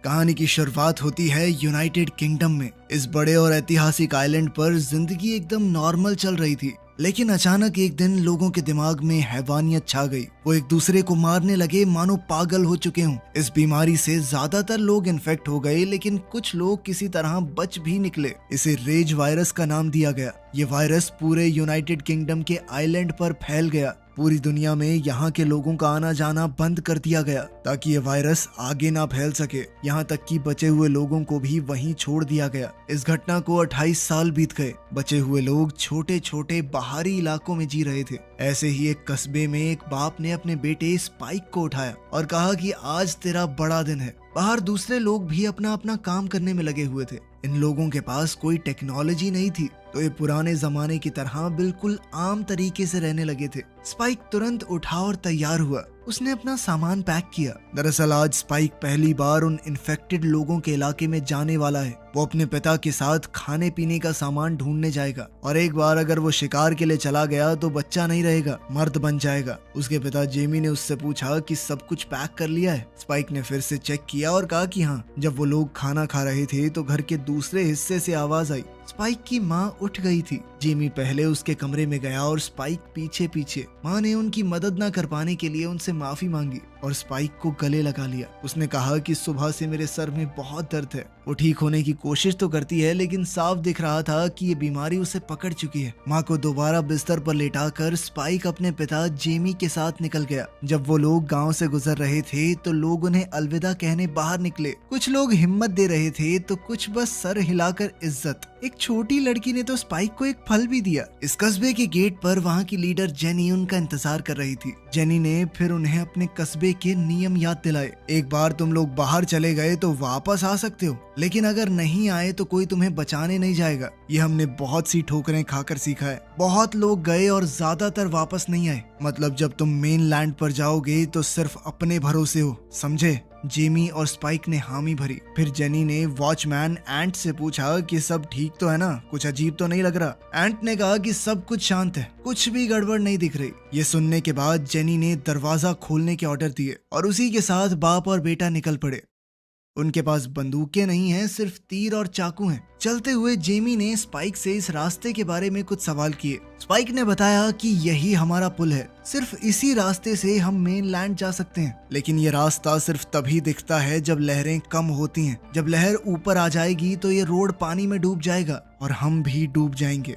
कहानी की शुरुआत होती है यूनाइटेड किंगडम में। इस बड़े और ऐतिहासिक आइलैंड पर जिंदगी एकदम नॉर्मल चल रही थी, लेकिन अचानक एक दिन लोगों के दिमाग में हैवानियत छा गई। वो एक दूसरे को मारने लगे मानो पागल हो चुके हों। इस बीमारी से ज्यादातर लोग इन्फेक्ट हो गए, लेकिन कुछ लोग किसी तरह बच भी निकले। इसे रेज वायरस का नाम दिया गया। ये वायरस पूरे यूनाइटेड किंगडम के आइलैंड पर फैल गया। पूरी दुनिया में यहाँ के लोगों का आना जाना बंद कर दिया गया ताकि ये वायरस आगे ना फैल सके। यहाँ तक कि बचे हुए लोगों को भी वहीं छोड़ दिया गया। इस घटना को 28 साल बीत गए। बचे हुए लोग छोटे छोटे बाहरी इलाकों में जी रहे थे। ऐसे ही एक कस्बे में एक बाप ने अपने बेटे स्पाइक को उठाया और कहा कि आज तेरा बड़ा दिन है। बाहर दूसरे लोग भी अपना अपना काम करने में लगे हुए थे। इन लोगों के पास कोई टेक्नोलॉजी नहीं थी, तो ये पुराने जमाने की तरह बिल्कुल आम तरीके से रहने लगे थे। स्पाइक तुरंत उठा और तैयार हुआ। उसने अपना सामान पैक किया। दरअसल आज स्पाइक पहली बार उन इन्फेक्टेड लोगों के इलाके में जाने वाला है। वो अपने पिता के साथ खाने पीने का सामान ढूंढने जाएगा, और एक बार अगर वो शिकार के लिए चला गया तो बच्चा नहीं रहेगा, मर्द बन जाएगा। उसके पिता जेमी ने उससे पूछा कि सब कुछ पैक कर लिया है। स्पाइक ने फिर से चेक किया और कहा कि हाँ। जब वो लोग खाना खा रहे थे तो घर के दूसरे हिस्से से आवाज आई। स्पाइक की माँ उठ गई थी। जेमी पहले उसके कमरे में गया और स्पाइक पीछे पीछे। माँ ने उनकी मदद न कर पाने के लिए उनसे माफी मांगी और स्पाइक को गले लगा लिया। उसने कहा कि सुबह से मेरे सर में बहुत दर्द है। वो ठीक होने की कोशिश तो करती है, लेकिन साफ दिख रहा था कि ये बीमारी उसे पकड़ चुकी है। माँ को दोबारा बिस्तर पर लेटाकर स्पाइक अपने पिता जेमी के साथ निकल गया। जब वो लोग गांव से गुजर रहे थे तो लोग उन्हें अलविदा कहने बाहर निकले। कुछ लोग हिम्मत दे रहे थे तो कुछ बस सर हिलाकर इज्जत। एक छोटी लड़की ने तो स्पाइक को एक फल भी दिया। इस कस्बे के गेट पर वहाँ की लीडर जेनी उनका इंतजार कर रही थी। जेनी ने फिर उन्हें अपने कस्बे के नियम याद दिलाए। एक बार तुम लोग बाहर चले गए तो वापस आ सकते हो, लेकिन अगर नहीं आए तो कोई तुम्हें बचाने नहीं जाएगा। ये हमने बहुत सी ठोकरें खाकर सीखा है। बहुत लोग गए और ज्यादातर वापस नहीं आए। मतलब जब तुम मेन लैंड पर जाओगे तो सिर्फ अपने भरोसे हो, समझे? जेमी और स्पाइक ने हामी भरी। फिर जेनी ने वॉचमैन एंट से पूछा कि सब ठीक तो है ना, कुछ अजीब तो नहीं लग रहा। एंट ने कहा कि सब कुछ शांत है, कुछ भी गड़बड़ नहीं दिख रही। ये सुनने के बाद जेनी ने दरवाजा खोलने के ऑर्डर दिए और उसी के साथ बाप और बेटा निकल पड़े। उनके पास बंदूकें नहीं हैं, सिर्फ तीर और चाकू हैं। चलते हुए जेमी ने स्पाइक से इस रास्ते के बारे में कुछ सवाल किए। स्पाइक ने बताया कि यही हमारा पुल है, सिर्फ इसी रास्ते से हम मेन लैंड जा सकते हैं। लेकिन ये रास्ता सिर्फ तभी दिखता है जब लहरें कम होती हैं। जब लहर ऊपर आ जाएगी तो ये रोड पानी में डूब जाएगा और हम भी डूब जाएंगे।